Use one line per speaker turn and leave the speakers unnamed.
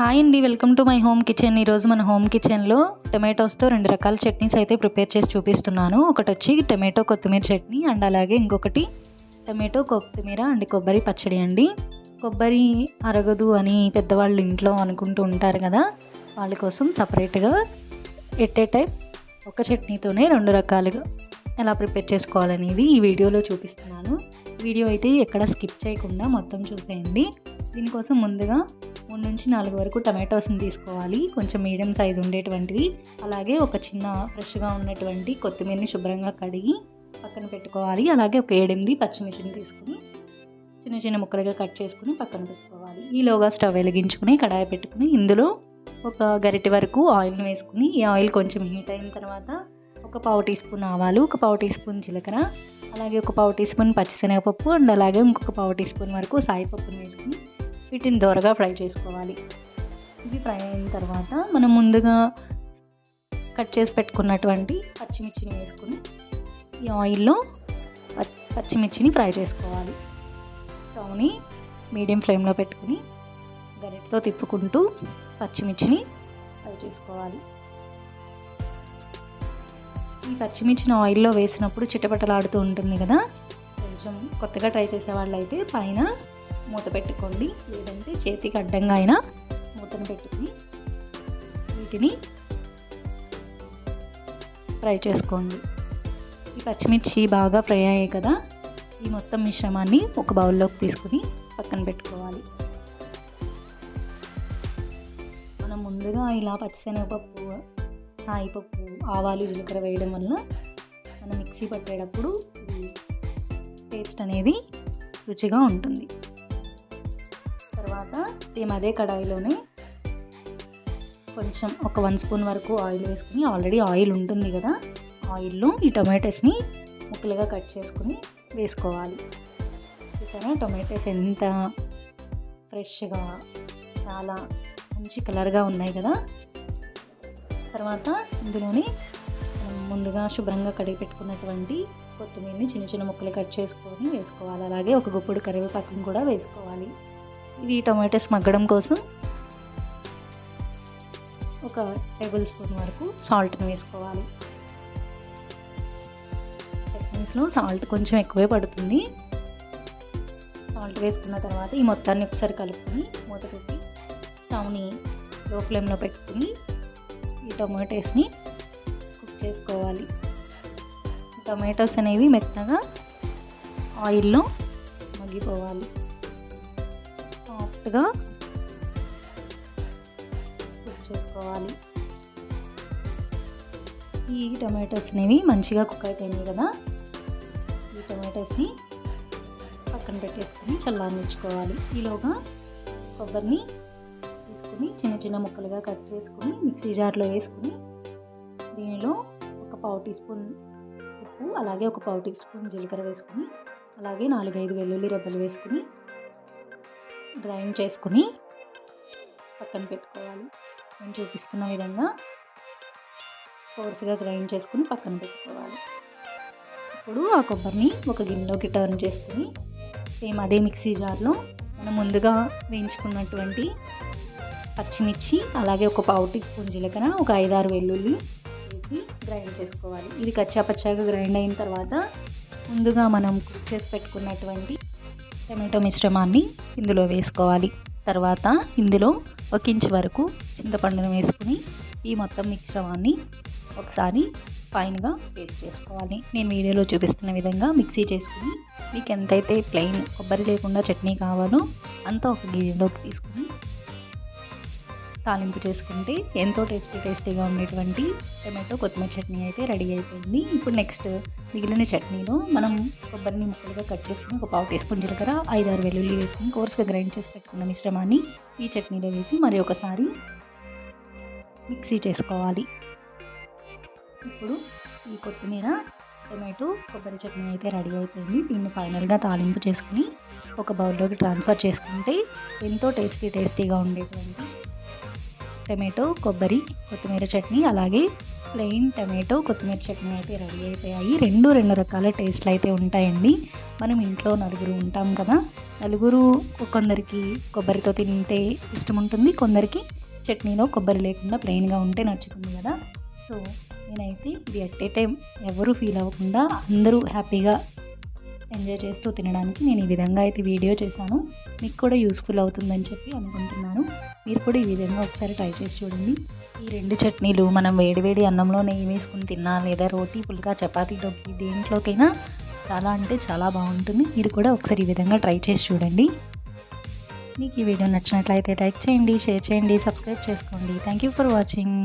Hi అండి. Welcome to my home kitchen. ఈరోజు మన హోమ్ కిచెన్లో టొమాటోస్తో 2 రకాల చట్నీస్ అయితే ప్రిపేర్ చేసి చూపిస్తున్నాను. ఒకటి వచ్చి టొమాటో కొత్తిమీర చట్నీ అండ్ అలాగే ఇంకొకటి టొమాటో కొత్తిమీర అండ్ కొబ్బరి పచ్చడి అండి. కొబ్బరి అరగదు అని పెద్దవాళ్ళు ఇంట్లో అనుకుంటూ ఉంటారు కదా, వాళ్ళ కోసం సపరేట్గా ఎట్ ఏ టైం ఒక చట్నీతోనే 2 రకాలుగా ఎలా ప్రిపేర్ చేసుకోవాలనేది ఈ వీడియోలో చూపిస్తున్నాను. వీడియో అయితే ఎక్కడ స్కిప్ చేయకుండా మొత్తం చూసేయండి. దీనికోసం ముందుగా 3 నుంచి 4 వరకు టమాటోస్ని తీసుకోవాలి, కొంచెం మీడియం సైజు ఉండేటువంటివి. అలాగే ఒక చిన్న ఫ్రెష్గా ఉన్నటువంటి కొత్తిమీరని శుభ్రంగా కడిగి పక్కన పెట్టుకోవాలి. అలాగే ఒక 7-8 పచ్చిమిర్చిని తీసుకుని చిన్న చిన్న ముక్కలుగా కట్ చేసుకుని పక్కన పెట్టుకోవాలి. ఈలోగా స్టవ్ వెలిగించుకుని కడాయి పెట్టుకుని ఇందులో ఒక గరిటె వరకు ఆయిల్ని వేసుకుని, ఈ ఆయిల్ కొంచెం హీట్ అయిన తర్వాత ఒక పావు టీ స్పూన్ ఆవాలు, ఒక పావు టీ స్పూన్ జీలకర్ర, అలాగే ఒక పావు టీ స్పూన్ పచ్చిశనగపప్పు అండ్ అలాగే ఇంకొక పావు టీ స్పూన్ వరకు సాయిపప్పుని వేసుకుని వీటిని దోరగా ఫ్రై చేసుకోవాలి. ఇది ఫ్రై అయిన తర్వాత మనం ముందుగా కట్ చేసి పెట్టుకున్నటువంటి పచ్చిమిర్చిని వేసుకుని ఈ ఆయిల్లో పచ్చిమిర్చిని ఫ్రై చేసుకోవాలి. స్టవ్ని మీడియం ఫ్లేమ్లో పెట్టుకుని గరిటెతో తిప్పుకుంటూ పచ్చిమిర్చిని ఫ్రై చేసుకోవాలి. ఈ పచ్చిమిర్చిని ఆయిల్లో వేసినప్పుడు చిటపటలాడుతూ ఉంటుంది కదా, కొంచెం కొత్తగా ట్రై చేసే వాళ్ళైతే పైన మూత పెట్టుకోండి, లేదంటే చేతికి అడ్డంగా అయినా మూతను పెట్టుకుని వీటిని ఫ్రై చేసుకోండి. ఈ పచ్చిమిర్చి బాగా ఫ్రై అయ్యాయి కదా, ఈ మొత్తం మిశ్రమాన్ని ఒక బౌల్లోకి తీసుకుని పక్కన పెట్టుకోవాలి. మనం ముందుగా ఇలా పచ్చిశనగపప్పు, సాయిపప్పు, ఆవాలు, జీలకర్ర వేయడం వల్ల మనం మిక్సీ పట్టేటప్పుడు టేస్ట్ అనేది రుచిగా ఉంటుంది. తర్వాత సేమ్ అదే కడాయిలోనే కొంచెం ఒక 1 స్పూన్ వరకు ఆయిల్ వేసుకుని, ఆల్రెడీ ఆయిల్ ఉంటుంది కదా, ఆయిల్లో ఈ టొమాటోస్ని ముక్కలుగా కట్ చేసుకుని వేసుకోవాలి. చూసారా టొమాటోస్ ఎంత ఫ్రెష్గా చాలా మంచి కలర్గా ఉన్నాయి కదా. తర్వాత ఇందులోనే ముందుగా శుభ్రంగా కడిగి పెట్టుకున్నటువంటి కొత్తిమీరని చిన్న చిన్న ముక్కలు కట్ చేసుకొని వేసుకోవాలి. అలాగే ఒక గుప్పుడు కరివేపాకుని కూడా వేసుకోవాలి. ఇవి టొమాటోస్ మగ్గడం కోసం ఒక టేబుల్ స్పూన్ వరకు సాల్ట్ని వేసుకోవాలి. చట్నీస్లో సాల్ట్ కొంచెం ఎక్కువే పడుతుంది. సాల్ట్ వేసుకున్న తర్వాత ఈ మొత్తాన్ని ఒకసారి కలుపుకొని మూత పెట్టి స్టవ్ని లో ఫ్లేమ్లో పెట్టుకుని ఈ టొమాటోస్ని కుక్ చేసుకోవాలి. టొమాటోస్ అనేవి మెత్తగా ఆయిల్లో మగ్గిపోవాలి, సాఫ్ట్గా కుక్ చేసుకోవాలి. ఈ టొమాటోస్ అనేవి మంచిగా కుక్ అయిపోయినాయి కదా, ఈ టొమాటోస్ని పక్కన పెట్టేసుకుని చల్లారించుకోవాలి. ఈలోగా కొబ్బరిని చిన్న చిన్న ముక్కలుగా కట్ చేసుకుని మిక్సీ జార్లో వేసుకుని దీనిలో ఒక పావు టీ స్పూన్ ఉప్పు, అలాగే ఒక పావు టీ స్పూన్ జీలకర్ర వేసుకుని, అలాగే 4-5 వెల్లుల్లి రెబ్బలు వేసుకుని గ్రైండ్ చేసుకుని పక్కన పెట్టుకోవాలి. నేను చూపిస్తున్న విధంగా కోర్సుగా గ్రైండ్ చేసుకుని పక్కన పెట్టుకోవాలి. ఇప్పుడు ఆ కొబ్బరిని ఒక గిన్నెలోకి టర్న్ చేసుకుని సేమ్ అదే మిక్సీ జార్లో మనం ముందుగా వేయించుకున్నటువంటి పచ్చిమిర్చి, అలాగే ఒక పావు టీ స్పూన్ జీలకర్ర, ఒక 5-6 వెల్లుల్లి వేసి గ్రైండ్ చేసుకోవాలి. ఇది కచ్చాపచ్చాగా గ్రైండ్ అయిన తర్వాత ముందుగా మనం కుక్ చేసి పెట్టుకున్నటువంటి టమాటో మిశ్రమాన్ని ఇందులో వేసుకోవాలి. తర్వాత ఇందులో 1 ఇంచ్ వరకు చింతపండును వేసుకుని ఈ మొత్తం మిశ్రమాన్ని ఒకసారి ఫైన్గా పేస్ట్ చేసుకోవాలి. నేను వీడియోలో చూపిస్తున్న విధంగా మిక్సీ చేసుకుని మీకు ఎంతైతే ప్లెయిన్ కొబ్బరి లేకుండా చట్నీ కావాలో అంతా ఒక గిన్నెలోకి తీసుకుని తాలింపు చేసుకుంటే ఎంతో టేస్టీగా ఉండేటువంటి టమాటో కొత్తిమీర చట్నీ అయితే రెడీ అయిపోయింది. ఇప్పుడు నెక్స్ట్ మిగిలిన చట్నీలో మనం కొబ్బరిని ముక్కలుగా కట్ చేసుకుని ఒక పావు టీ స్పూన్ జీలకర్ర, 5-6 వెల్లుల్లి వేసుకుని కోర్సుగా గ్రైండ్ చేసి పెట్టుకున్న మిశ్రమాన్ని ఈ చట్నీలో వేసి మరి ఒకసారి మిక్సీ చేసుకోవాలి. ఇప్పుడు ఈ కొత్తిమీర టమాటో కొబ్బరి చట్నీ అయితే రెడీ అయిపోయింది. దీన్ని ఫైనల్గా తాలింపు చేసుకుని ఒక బౌల్లోకి ట్రాన్స్ఫర్ చేసుకుంటే ఎంతో టేస్టీగా ఉండేటువంటి టమాటో కొబ్బరి కొత్తిమీర చట్నీ, అలాగే ప్లెయిన్ టమాటో కొత్తిమీర చట్నీ అయితే రెడీ అయిపోయాయి. 2 రకాల టేస్ట్లు అయితే ఉంటాయండి. మనం ఇంట్లో నలుగురు ఉంటాం కదా, నలుగురు కొందరికి కొబ్బరితో తింటే ఇష్టం ఉంటుంది, కొందరికి చట్నీలో కొబ్బరి లేకుండా ప్లెయిన్గా ఉంటే నచ్చుతుంది కదా. సో నేనైతే ఇది ఎట్ ఏ టైం ఎవరు ఫీల్ అవ్వకుండా అందరూ హ్యాపీగా ఎంజాయ్ చేస్తూ తినడానికి నేను ఈ విధంగా అయితే వీడియో చేశాను. మీకు కూడా యూస్ఫుల్ అవుతుందని చెప్పి అనుకుంటున్నాను. మీరు కూడా ఈ విధంగా ఒకసారి ట్రై చేసి చూడండి. ఈ 2 చట్నీలు మనం వేడివేడి అన్నంలో నెయ్యి వేసుకుని తిన్నా, లేదా రోటీ పుల్కా చపాతీలోకి దేంట్లోకైనా చాలా అంటే చాలా బాగుంటుంది. మీరు కూడా ఒకసారి ఈ విధంగా ట్రై చేసి చూడండి. మీకు ఈ వీడియో నచ్చినట్లయితే లైక్ చేయండి, షేర్ చేయండి, సబ్స్క్రైబ్ చేసుకోండి. Thank you for watching.